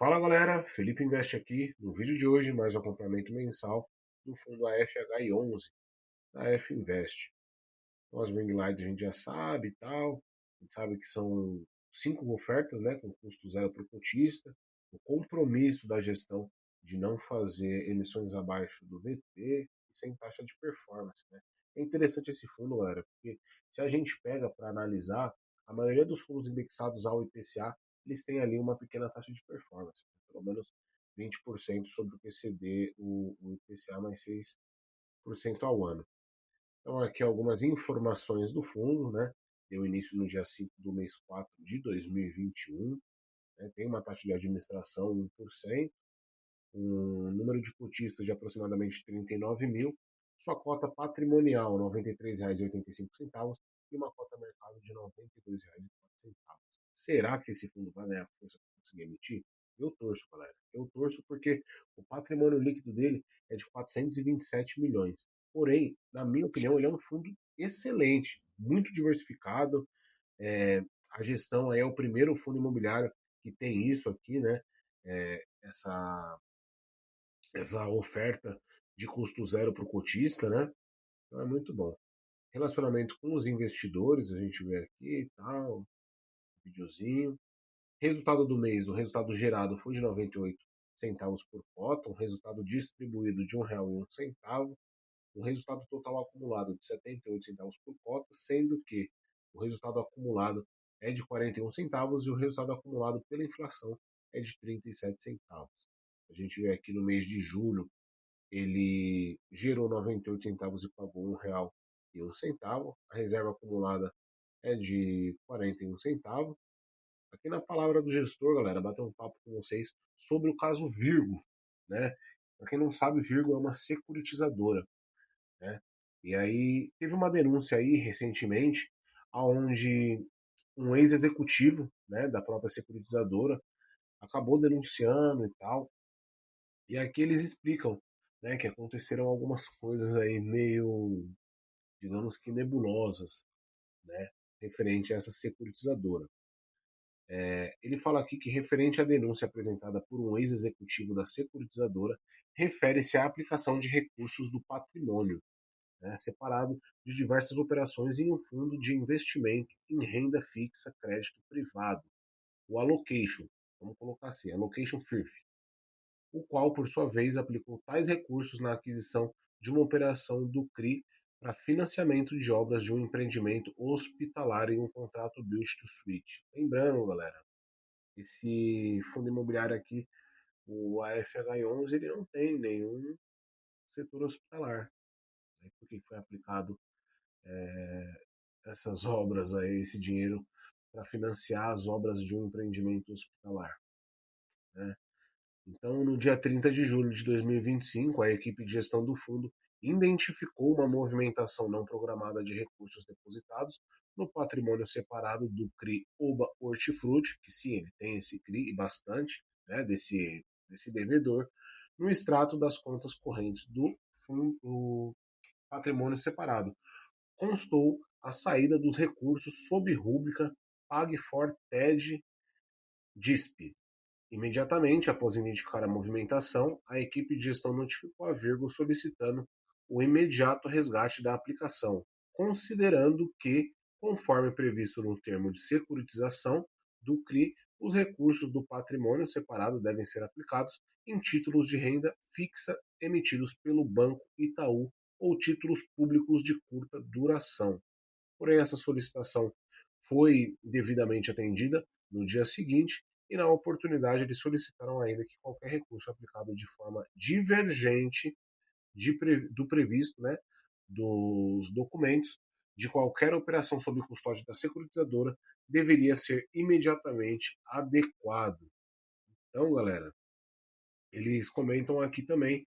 Fala galera, Felipe Invest aqui. No vídeo de hoje, mais um acompanhamento mensal do fundo AFHI11 da F Invest. Então, as ring lights a gente já sabe e tal, a gente sabe que são 5 ofertas, né, com custo zero para o cotista, o compromisso da gestão de não fazer emissões abaixo do VT e sem taxa de performance, né. É interessante esse fundo, galera, porque se a gente pega para analisar, a maioria dos fundos indexados ao IPCA, eles têm ali uma pequena taxa de performance, né, pelo menos 20% sobre o PCD, o IPCA mais 6% ao ano. Então, aqui algumas informações do fundo, né? Deu início no dia 5 do mês 4 de 2021, né? Tem uma taxa de administração 1%, um número de cotistas de aproximadamente 39 mil, sua cota patrimonial R$ 93,85 e uma cota mercado de R$ 92,04. Será que esse fundo vai ganhar força para conseguir emitir? Eu torço, galera. Eu torço porque o patrimônio líquido dele é de 427 milhões. Porém, na minha opinião, ele é um fundo excelente, muito diversificado. A gestão aí é o primeiro fundo imobiliário que tem isso aqui, né? Essa oferta de custo zero para o cotista, né? Então é muito bom. Relacionamento com os investidores, a gente vê aqui e tal, videozinho. Resultado do mês, o resultado gerado foi de 98 centavos por cota, um resultado distribuído de R$ 1,01, um resultado total acumulado de 78 centavos por cota, sendo que o resultado acumulado é de 41 centavos e o resultado acumulado pela inflação é de 37 centavos. A gente vê aqui no mês de julho, ele gerou 98 centavos e pagou R$ 1,01. A reserva acumulada é de 41 centavos. Aqui na palavra do gestor, galera, bater um papo com vocês sobre o caso Virgo, né? Para quem não sabe, Virgo é uma securitizadora, né? E aí teve uma denúncia aí recentemente, aonde um ex-executivo, né, da própria securitizadora acabou denunciando e tal. E aqui eles explicam, né, que aconteceram algumas coisas aí meio, digamos que nebulosas, né, referente a essa securitizadora. Ele fala aqui que, referente à denúncia apresentada por um ex-executivo da securitizadora, refere-se à aplicação de recursos do patrimônio, né, separado de diversas operações em um fundo de investimento em renda fixa crédito privado, o Allocation, vamos colocar assim, Allocation FIRF, o qual, por sua vez, aplicou tais recursos na aquisição de uma operação do CRI para financiamento de obras de um empreendimento hospitalar em um contrato Build to Suite. Lembrando, galera, esse fundo imobiliário aqui, o AFH11, ele não tem nenhum setor hospitalar, né? Porque foi aplicado essas obras aí, esse dinheiro para financiar as obras de um empreendimento hospitalar, né? Então, no dia 30 de julho de 2025, a equipe de gestão do fundo identificou uma movimentação não programada de recursos depositados no patrimônio separado do CRI Oba Hortifruti, que sim, ele tem esse CRI e bastante, né, desse devedor, no extrato das contas correntes do fundo patrimônio separado. Constou a saída dos recursos sob rúbrica Pague for TED DISP. Imediatamente após identificar a movimentação, a equipe de gestão notificou a Virgo solicitando o imediato resgate da aplicação, considerando que, conforme previsto no termo de securitização do CRI, os recursos do patrimônio separado devem ser aplicados em títulos de renda fixa emitidos pelo Banco Itaú ou títulos públicos de curta duração. Porém, essa solicitação foi devidamente atendida no dia seguinte e, na oportunidade, eles solicitaram ainda que qualquer recurso aplicado de forma divergente do previsto, né, dos documentos de qualquer operação sob custódia da securitizadora deveria ser imediatamente adequado. Então, galera, eles comentam aqui também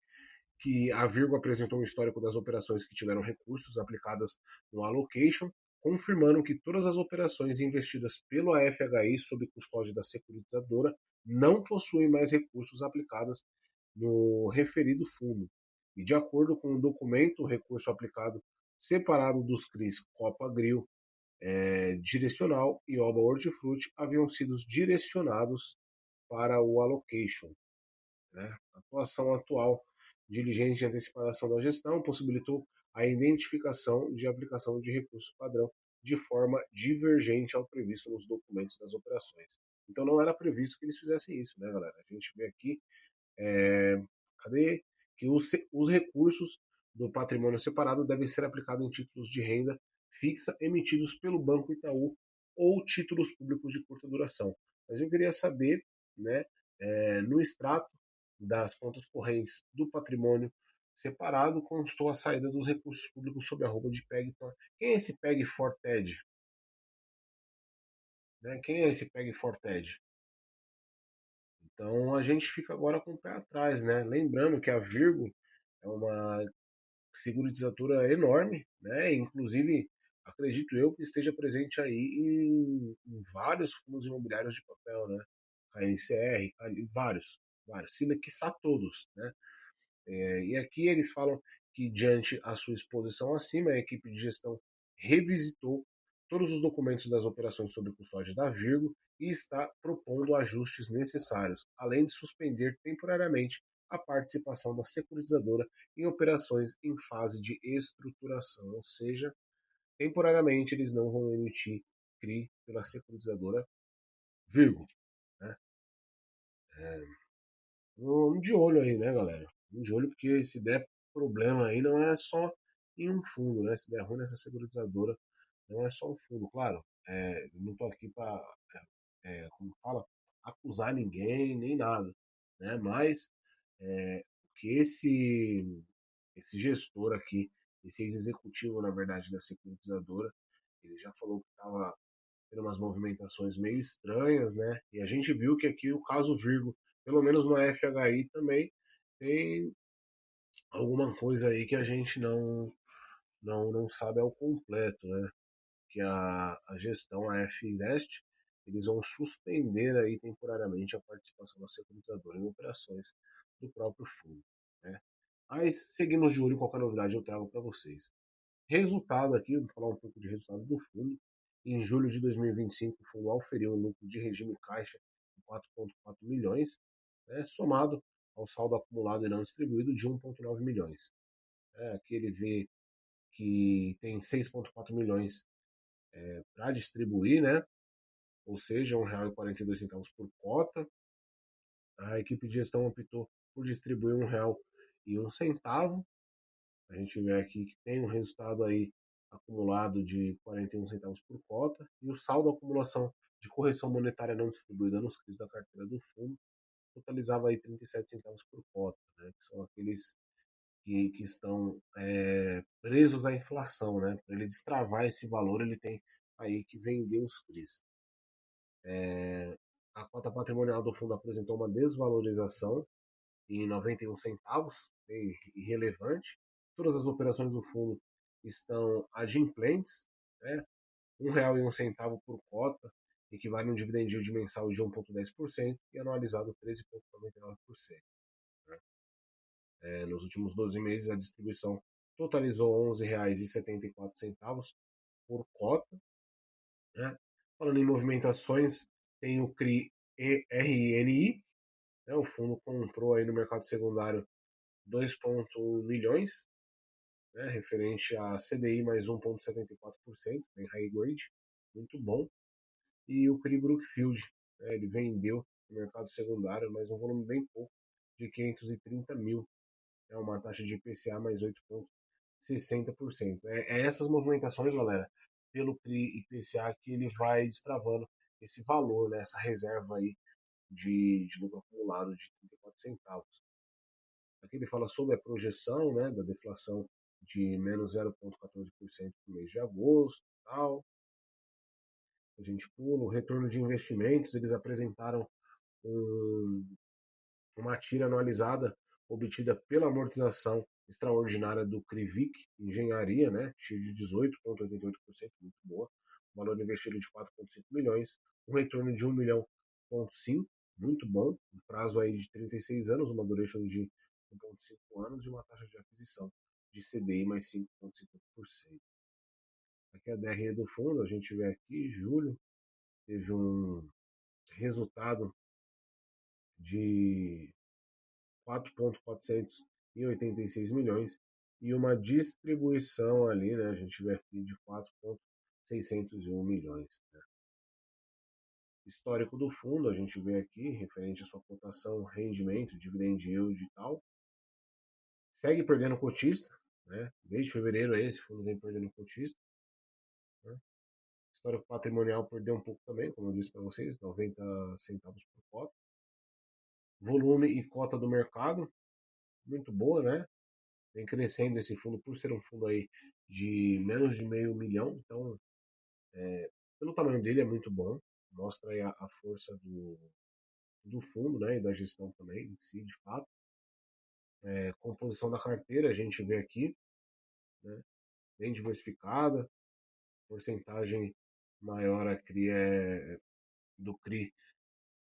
que a Virgo apresentou um histórico das operações que tiveram recursos aplicadas no allocation, confirmando que todas as operações investidas pelo AFHI sob custódia da securitizadora não possuem mais recursos aplicados no referido fundo. E de acordo com o documento, o recurso aplicado separado dos CRIs Copa Grill, Direcional e Oba Hortifruti haviam sido direcionados para o allocation, né? A atuação atual diligente de antecipação da gestão possibilitou a identificação de aplicação de recursos padrão de forma divergente ao previsto nos documentos das operações. Então não era previsto que eles fizessem isso, né, galera? A gente vê aqui, é, cadê? Que os recursos do patrimônio separado devem ser aplicados em títulos de renda fixa emitidos pelo Banco Itaú ou títulos públicos de curta duração. Mas eu queria saber, né, no extrato das contas correntes do patrimônio separado constou a saída dos recursos públicos sob a roupa de PEG. Quem é esse PEG Forted? Né? Quem é esse PEG Forted? Então a gente fica agora com o pé atrás, né? Lembrando que a Virgo é uma seguradizadora enorme, né? Inclusive, acredito eu que esteja presente aí em vários fundos imobiliários de papel, né? KNCR, vários, se quiçá todos, né? E aqui eles falam que, diante a sua exposição acima, a equipe de gestão revisitou todos os documentos das operações sob custódia da Virgo e está propondo ajustes necessários, além de suspender temporariamente a participação da securitizadora em operações em fase de estruturação, ou seja, temporariamente eles não vão emitir CRI pela securitizadora Virgo. Né? Um de olho aí, né, galera? Um de olho, porque se der problema aí, não é só em um fundo, né? Se der ruim nessa securitizadora, não é só um fundo. Claro, eu não tô aqui para, como fala, acusar ninguém, nem nada, né? Mas o que esse gestor aqui, esse ex-executivo, na verdade, da securitizadora, ele já falou que estava tendo umas movimentações meio estranhas, né? E a gente viu que aqui o caso Virgo, pelo menos no FHI também, tem alguma coisa aí que a gente não sabe ao completo, né? Que a gestão, a F Invest, eles vão suspender aí temporariamente a participação da securitizadora em operações do próprio fundo, né? Mas seguimos de olho, qualquer novidade eu trago para vocês. Resultado aqui, vou falar um pouco de resultado do fundo. Em julho de 2025, o fundo auferiu um lucro de regime caixa de 4,4 milhões, né, somado ao saldo acumulado e não distribuído de 1,9 milhões. Aqui ele vê que tem 6,4 milhões para distribuir, né? Ou seja, R$ 1,42 por cota. A equipe de gestão optou por distribuir R$ 1,01. A gente vê aqui que tem um resultado aí acumulado de 41 centavos por cota e o saldo da acumulação de correção monetária não distribuída nos CRIs da carteira do fundo totalizava aí 37 centavos por cota, né, que são aqueles que estão presos à inflação, né? Para ele destravar esse valor, ele tem aí que vender os CRIs. A cota patrimonial do fundo apresentou uma desvalorização em 91 centavos, bem irrelevante. Todas as operações do fundo estão adimplentes, né? R$ 1,01 por cota, equivale a um dividend yield mensal de 1,10% e anualizado 13,99%. Né? Nos últimos 12 meses, a distribuição totalizou R$ 11,74 por cota. Né? Falando em movimentações, tem o CRI RNI, né? O fundo comprou aí no mercado secundário 2,1 milhões, né, referente a CDI mais 1,74%, bem high grade, muito bom. E o CRI Brookfield, né, ele vendeu no mercado secundário, mas um volume bem pouco, de 530 mil, é uma taxa de IPCA mais 8,60%. É essas movimentações, galera, pelo CRI IPCA que ele vai destravando esse valor, né, essa reserva aí de lucro acumulado de 34 centavos. Aqui ele fala sobre a projeção, né, da deflação de menos 0,14% no mês de agosto, tal. A gente pula o retorno de investimentos, eles apresentaram um, uma tira anualizada obtida pela amortização extraordinária do Crivic Engenharia, né, de 18,88%, muito boa, valor investido de 4,5 milhões, um retorno de 1 milhão, muito bom, um prazo aí de 36 anos, uma duration de 1,5 anos e uma taxa de aquisição de CDI mais 5,50%. Aqui é a DRE do fundo, a gente vê aqui, julho, teve um resultado de 4,486 milhões e uma distribuição ali, né? A gente vê aqui de 4,601 milhões. Né? Histórico do fundo, a gente vê aqui, referente à sua cotação, rendimento, dividend yield e tal. Segue perdendo cotista, né? Desde fevereiro esse fundo vem perdendo cotista. Né? Histórico patrimonial perdeu um pouco também, como eu disse para vocês, 90 centavos por cota. Volume e cota do mercado, muito boa, né? Vem crescendo esse fundo por ser um fundo aí de menos de meio milhão, então pelo tamanho dele é muito bom, mostra aí a força do fundo, né, e da gestão também em si, de fato. Composição da carteira a gente vê aqui, né, bem diversificada, porcentagem maior aqui é do CRI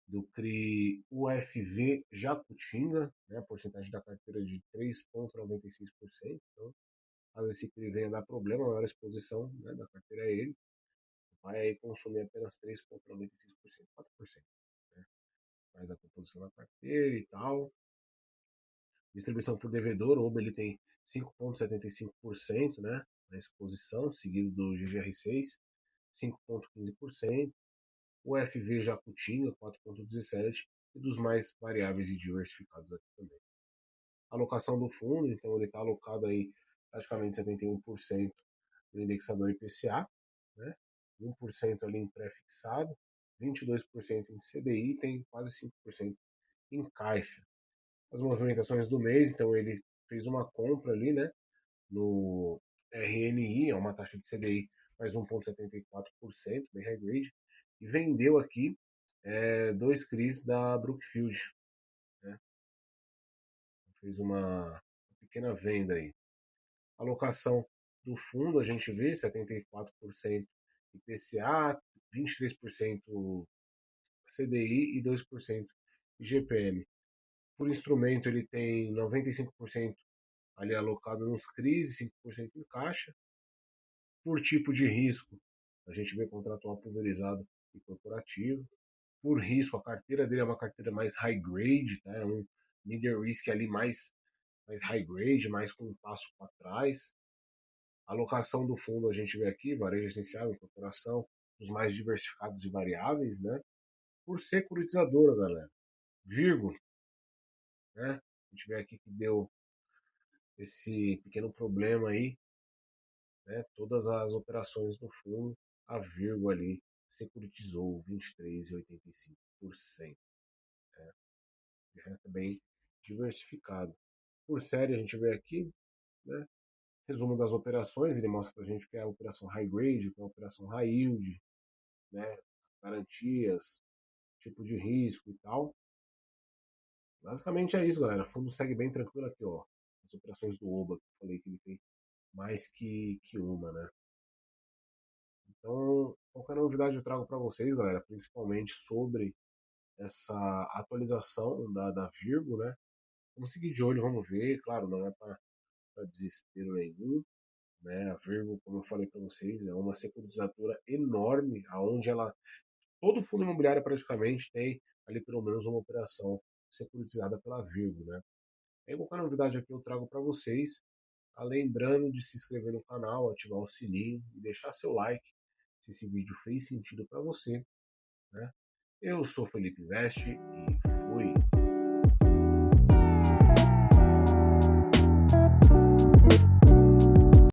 do CRI UFV Jacutinga, né, a porcentagem da carteira é de 3,96%, então caso esse CRI venha dar problema, a maior exposição, né, da carteira é ele, vai aí consumir apenas 3,96%, 4%. Né? Faz a composição da carteira e tal. Distribuição por devedor, o Uber ele tem 5,75%, né, na exposição, seguido do GGR6, 5,15%, o FV Jacutinga, 4,17%, e dos mais variáveis e diversificados aqui também. Alocação do fundo, então ele está alocado aí praticamente 71% no indexador IPCA, né? 1% ali em pré-fixado, 22% em CDI, tem quase 5% em caixa. As movimentações do mês, então ele fez uma compra ali, né, no RNI, é uma taxa de CDI mais 1,74%, bem high grade, e vendeu aqui dois CRIs da Brookfield, né? Fez uma pequena venda aí. Alocação do fundo, a gente vê 74% IPCA, 23% CDI e 2% IGPM. Por instrumento, ele tem 95% ali alocado nos CRIs e 5% em caixa. Por tipo de risco, a gente vê contratual pulverizado e corporativo. Por risco, a carteira dele é uma carteira mais high grade, tá? É um middle risk ali mais high grade, mais com um passo para trás. A alocação do fundo a gente vê aqui, varejo essencial, incorporação, os mais diversificados e variáveis, né? Por securitizadora, galera. Vírgula, né? A gente vê aqui que deu esse pequeno problema aí, né? Todas as operações do fundo, a vírgula ali securitizou 23,85%. Né? O resto é bem diversificado. Por série, a gente vê aqui, né? Resumo das operações, ele mostra para a gente que é a operação high grade, que é a operação high yield, né? Garantias, tipo de risco e tal. Basicamente é isso, galera. O fundo segue bem tranquilo aqui, ó. As operações do OBA, que eu falei que ele tem mais que uma, né? Então, qualquer novidade eu trago para vocês, galera, principalmente sobre essa atualização da Virgo, né? Vamos seguir de olho, vamos ver. Claro, não é para desespero nenhum, né? A Virgo, como eu falei para vocês, é uma securitizadora enorme, aonde ela todo fundo imobiliário praticamente tem ali pelo menos uma operação securitizada pela Virgo, né? Aí qualquer novidade aqui eu trago para vocês. Lembrando de se inscrever no canal, ativar o sininho e deixar seu like se esse vídeo fez sentido para você, né? Eu sou Felipe Veste e fui!